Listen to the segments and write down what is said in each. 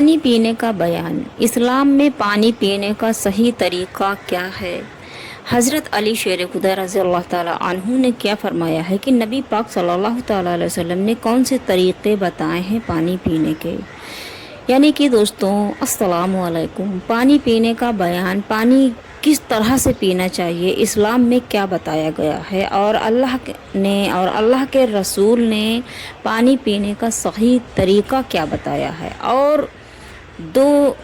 पानी पीने का बयान। इस्लाम में पानी पीने का सही तरीक़ा क्या है? हज़रत अली शेर खुदा रज़ी अल्लाह ताला अन्हु ने क्या फरमाया है कि नबी पाक सल्लल्लाहु ताला अलैहि वसल्लम ने कौन से तरीक़े बताए हैं पानी पीने के। यानी कि दोस्तों अस्सलामु अलैकुम। पानी पीने का बयान, पानी किस तरह से पीना चाहिए, इस्लाम में क्या बताया गया है और अल्लाह के रसूल ने पानी पीने का सही तरीक़ा क्या बताया है, और दो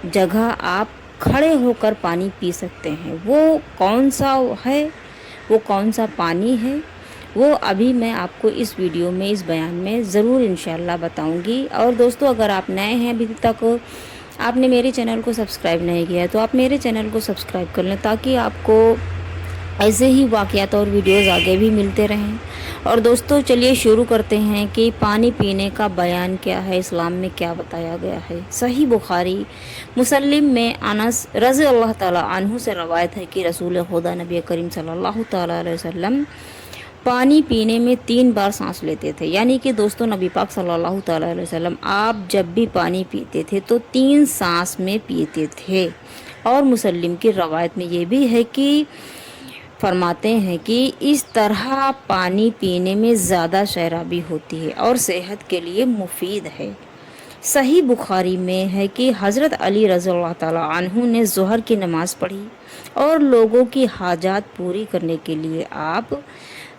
जगह आप खड़े होकर पानी पी सकते हैं, वो कौन सा है, वो कौन सा पानी है, वो अभी मैं आपको इस वीडियो में, इस बयान में ज़रूर इंशाल्लाह बताऊंगी। और दोस्तों अगर आप नए हैं, अभी तक आपने मेरे चैनल को सब्सक्राइब नहीं किया है तो आप मेरे चैनल को सब्सक्राइब कर लें, ताकि आपको ऐसे ही वाक़यात और वीडियोस आगे भी मिलते रहें। और दोस्तों चलिए शुरू करते हैं कि पानी पीने का बयान क्या है, इस्लाम में क्या बताया गया है। सही बुखारी मुस्लिम में अनस रज़ी अल्लाह ताला अन्हु से रवायत है कि रसूल खुदा नबी करीम सल्लल्लाहु ताला अलैहि वसल्लम पानी पीने में 3 बार सांस लेते थे। यानी कि दोस्तों नबी पाक सल्लल्लाहु ताला अलैहि वसल्लम आप जब भी पानी पीते थे तो 3 सांस में पीते थे। और मुस्लिम की रवायत में ये भी है कि फरमाते हैं कि इस तरह पानी पीने में ज़्यादा शराबी होती है और सेहत के लिए मुफीद है। सही बुखारी में है कि हज़रत अली रज़ी अल्लाह ताला अन्हु ने ज़ोहर की नमाज़ पढ़ी और लोगों की हाजात पूरी करने के लिए आप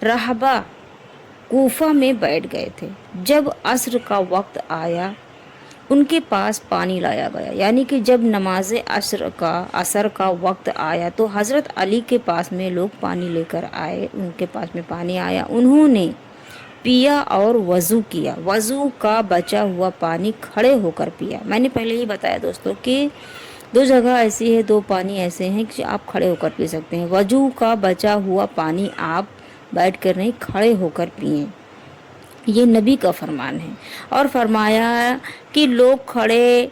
रहबा कूफा में बैठ गए थे। जब असर का वक्त आया उनके पास पानी लाया गया। यानी कि जब नमाज असर का वक्त आया तो हज़रत अली के पास में लोग पानी लेकर आए, उनके पास में पानी आया, उन्होंने पिया और वज़ू किया। वज़ू का बचा हुआ पानी खड़े होकर पिया। मैंने पहले ही बताया दोस्तों कि 2 जगह ऐसी है, 2 पानी ऐसे हैं कि आप खड़े होकर पी सकते हैं। वज़ू का बचा हुआ पानी आप बैठ कर नहीं, खड़े होकर पिएं, ये नबी का फरमान है। और फरमाया कि लोग खड़े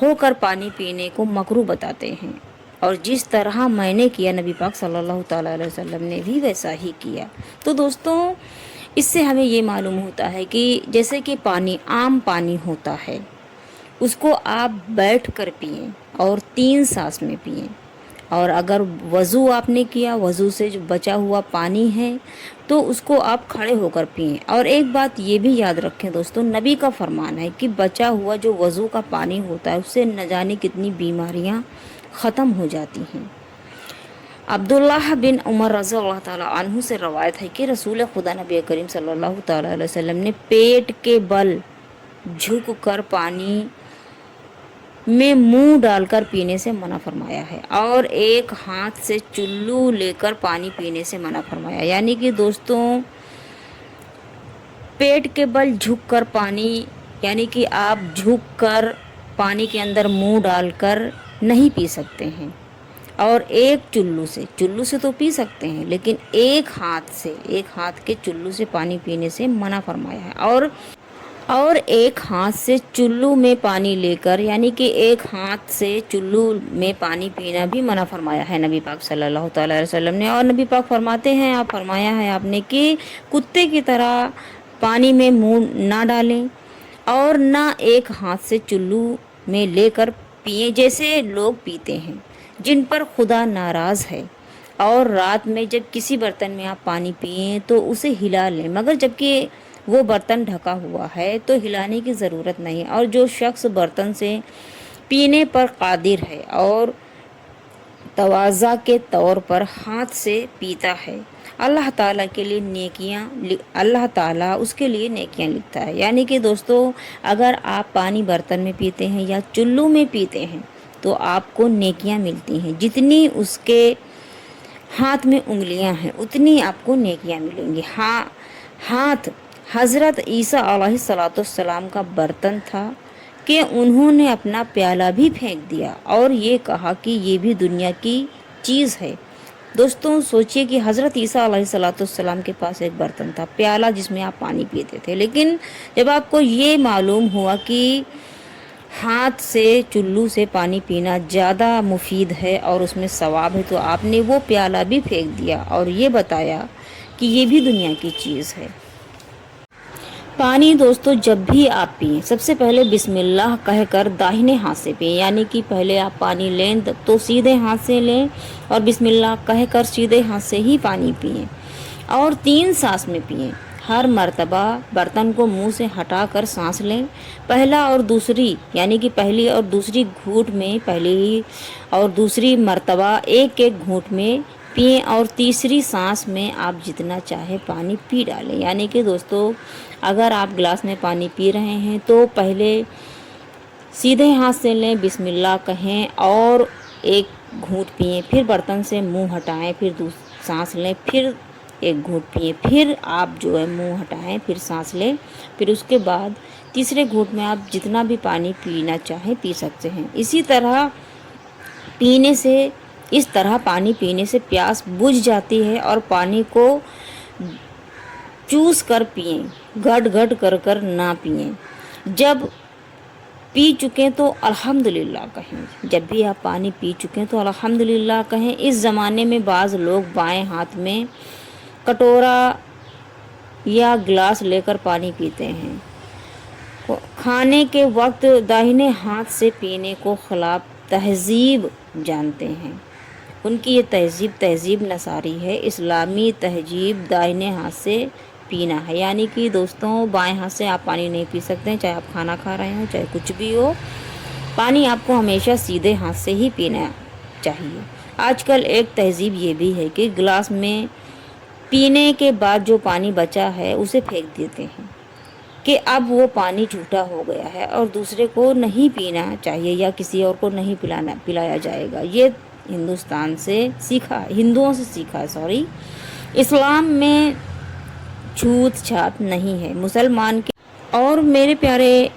होकर पानी पीने को मकरूह बताते हैं, और जिस तरह मैंने किया नबी पाक सल्लल्लाहु ताला अलैहि वसल्लम ने भी वैसा ही किया। तो दोस्तों इससे हमें ये मालूम होता है कि जैसे कि पानी, आम पानी होता है, उसको आप बैठ कर पिएँ और 3 सांस में पिएँ। और अगर वज़ू आपने किया, वज़ू से जो बचा हुआ पानी है तो उसको आप खड़े होकर पिएं। और एक बात ये भी याद रखें दोस्तों, नबी का फरमान है कि बचा हुआ जो वज़ू का पानी होता है उससे न जाने कितनी बीमारियां ख़त्म हो जाती हैं। अब्दुल्लाह बिन उमर रज़ी अल्लाह ताला अन्हु से रवायत है कि रसूल खुदा नबी करीम सल्लल्लाहु ताला अलैहि वसल्लम ने पेट के बल झुक कर पानी में मुंह डालकर पीने से मना फरमाया है, और एक हाथ से चुल्लू लेकर पानी पीने से मना फरमाया। यानी कि दोस्तों पेट के बल झुककर पानी, यानी कि आप झुककर पानी के अंदर मुंह डालकर नहीं पी सकते हैं। और एक चुल्लू से तो पी सकते हैं, लेकिन एक हाथ के चुल्लू से पानी पीने से मना फरमाया है। और एक हाथ से चुल्लू में पानी लेकर, यानी कि एक हाथ से चुल्लू में पानी पीना भी मना फरमाया है नबी पाक सल्लल्लाहु ताला अलैहि वसल्लम ने। और नबी पाक फरमाते हैं, फरमाया है आपने कि कुत्ते की तरह पानी में मुंह ना डालें और ना एक हाथ से चुल्लू में लेकर पिए जैसे लोग पीते हैं, जिन पर खुदा नाराज़ है। और रात में जब किसी बर्तन में आप पानी पिए तो उसे हिला लें, मगर जबकि वो बर्तन ढका हुआ है तो हिलाने की ज़रूरत नहीं। और जो शख्स बर्तन से पीने पर कादिर है और तवाज़ा के तौर पर हाथ से पीता है, अल्लाह ताला उसके लिए नेकियां लिखता है। यानी कि दोस्तों अगर आप पानी बर्तन में पीते हैं या चुल्लू में पीते हैं तो आपको नेकियां मिलती हैं, जितनी उसके हाथ में उंगलियां हैं उतनी आपको नेकियां मिलेंगी। हाथ हज़रत ईसा अलैहिस्सलाम का बर्तन था कि उन्होंने अपना प्याला भी फेंक दिया और ये कहा कि ये भी दुनिया की चीज़ है। दोस्तों सोचिए कि हज़रत ईसा अलैहिस्सलाम के पास एक बर्तन था, प्याला, जिसमें आप पानी पीते थे, लेकिन जब आपको ये मालूम हुआ कि हाथ से चुल्लू से पानी पीना ज़्यादा मुफीद है और उसमें सवाब है, तो आपने वो प्याला भी फेंक दिया और ये बताया कि ये भी दुनिया की चीज़ है। पानी दोस्तों जब भी आप पिएं सबसे पहले बिस्मिल्लाह कह कर दाहिने हाथ से पिएं, यानी कि पहले आप पानी लें तो सीधे हाथ से लें और बिस्मिल्लाह कह कर सीधे हाथ से ही पानी पिएं और 3 सांस में पिएं। हर मर्तबा बर्तन को मुंह से हटाकर सांस लें। पहला और दूसरी यानी कि पहली और दूसरी घूंट में पहली और दूसरी मर्तबा एक एक घूंट में पिएं और तीसरी सांस में आप जितना चाहे पानी पी डालें। यानी कि दोस्तों अगर आप गिलास में पानी पी रहे हैं तो पहले सीधे हाथ से लें, बिस्मिल्लाह कहें और एक घूंट पिएं, फिर बर्तन से मुंह हटाएं, फिर सांस लें, फिर एक घूंट पिएं, फिर आप जो है मुंह हटाएं, फिर सांस लें, फिर उसके बाद तीसरे घूंट में आप जितना भी पानी पीना चाहें पी सकते हैं। इस तरह पानी पीने से प्यास बुझ जाती है और पानी को चूस कर पिएं, घट घट कर कर ना पिएं। जब पी चुकें तो अल्हम्दुलिल्लाह कहें। जब भी आप पानी पी चुकें तो अल्हम्दुलिल्लाह कहें। इस ज़माने में बाज़ लोग बाएं हाथ में कटोरा या गिलास लेकर पानी पीते हैं। खाने के वक्त दाहिने हाथ से पीने को खिलाफ तहजीब जानते हैं। उनकी ये तहजीब नसारी है। इस्लामी तहजीब दाहिने हाथ से पीना है, यानी कि दोस्तों बाएं हाथ से आप पानी नहीं पी सकते हैं, चाहे आप खाना खा रहे हो चाहे कुछ भी हो। पानी आपको हमेशा सीधे हाथ से ही पीना चाहिए। आजकल एक तहजीब ये भी है कि गिलास में पीने के बाद जो पानी बचा है उसे फेंक देते हैं कि अब वो पानी झूठा हो गया है और दूसरे को नहीं पीना चाहिए या किसी और को नहीं पिलाया जाएगा। ये हिंदुओं से सीखा है। इस्लाम में छूत छात नहीं है। मुसलमान के और मेरे प्यारे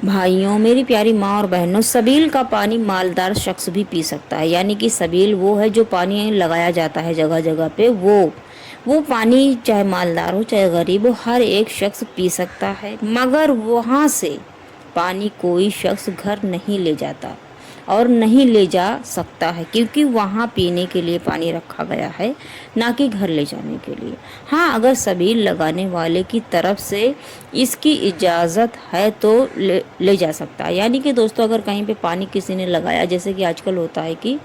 भाइयों, मेरी प्यारी माँ और बहनों, सबील का पानी मालदार शख्स भी पी सकता है। यानी कि सबील वो है जो पानी लगाया जाता है जगह जगह पे, वो पानी चाहे मालदार हो चाहे गरीब हो हर एक शख्स पी सकता है। मगर वहाँ से पानी कोई शख्स घर नहीं ले जाता और नहीं ले जा सकता है, क्योंकि वहाँ पीने के लिए पानी रखा गया है, ना कि घर ले जाने के लिए। हाँ, अगर सबील लगाने वाले की तरफ से इसकी इजाज़त है तो ले जा सकता है। यानी कि दोस्तों अगर कहीं पे पानी किसी ने लगाया, जैसे कि आजकल होता है कि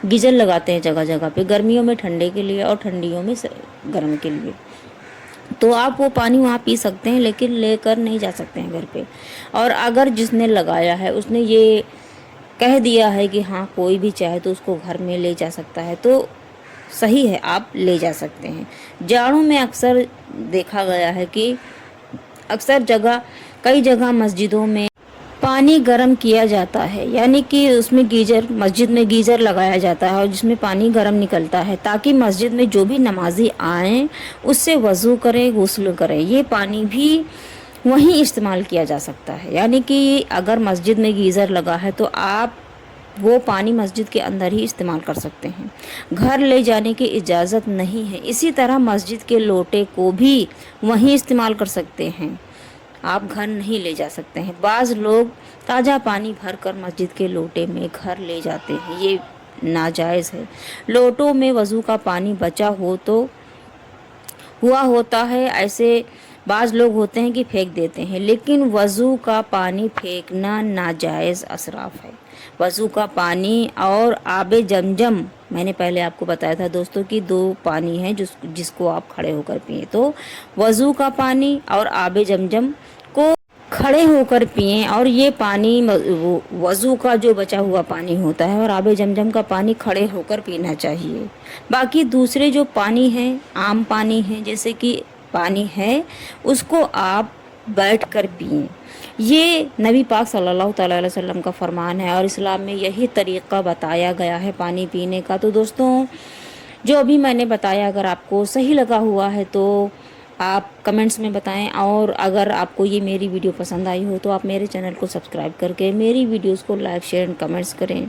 गीज़र लगाते हैं जगह जगह पे, गर्मियों में ठंडे के लिए और ठंडियों में गर्म के लिए, तो आप वो पानी वहाँ पी सकते हैं लेकिन लेकर नहीं जा सकते हैं घर पे। और अगर जिसने लगाया है उसने ये कह दिया है कि हाँ कोई भी चाहे तो उसको घर में ले जा सकता है, तो सही है, आप ले जा सकते हैं। जाड़ों में अक्सर देखा गया है कि कई जगह मस्जिदों में पानी गर्म किया जाता है, यानी कि उसमें मस्जिद में गीज़र लगाया जाता है और जिसमें पानी गर्म निकलता है, ताकि मस्जिद में जो भी नमाजी आएँ उससे वज़ू करें, गुस्ल करें। ये पानी भी वहीं इस्तेमाल किया जा सकता है। यानी कि अगर मस्जिद में गीज़र लगा है तो आप वो पानी मस्जिद के अंदर ही इस्तेमाल कर सकते हैं, घर ले जाने की इजाज़त नहीं है। इसी तरह मस्जिद के लोटे को भी वहीं इस्तेमाल कर सकते हैं, आप घर नहीं ले जा सकते हैं। बाज़ लोग ताज़ा पानी भर कर मस्जिद के लोटे में घर ले जाते हैं, ये नाजायज़ है। लोटों में वज़ू का पानी बचा होता है, ऐसे बाज़ लोग होते हैं कि फेंक देते हैं, लेकिन वज़ू का पानी फेंकना नाजायज़ असराफ है। वज़ू का पानी और आबे जमजम, मैंने पहले आपको बताया था दोस्तों कि 2 पानी है जिसको आप खड़े होकर पिएं। तो वज़ू का पानी और आबे जमजम को खड़े होकर पिएं, और ये पानी वज़ू का जो बचा हुआ पानी होता है और आबे जमजम का पानी खड़े होकर पीना चाहिए। बाकी दूसरे जो पानी है, आम पानी है जैसे कि पानी है, उसको आप बैठ कर पिएं। ये नबी पाक सल्लल्लाहु अलैहि वसल्लम का फरमान है और इस्लाम में यही तरीक़ा बताया गया है पानी पीने का। तो दोस्तों जो अभी मैंने बताया अगर आपको सही लगा हुआ है तो आप कमेंट्स में बताएं, और अगर आपको ये मेरी वीडियो पसंद आई हो तो आप मेरे चैनल को सब्सक्राइब करके मेरी वीडियोस को लाइक शेयर एंड कमेंट्स करें।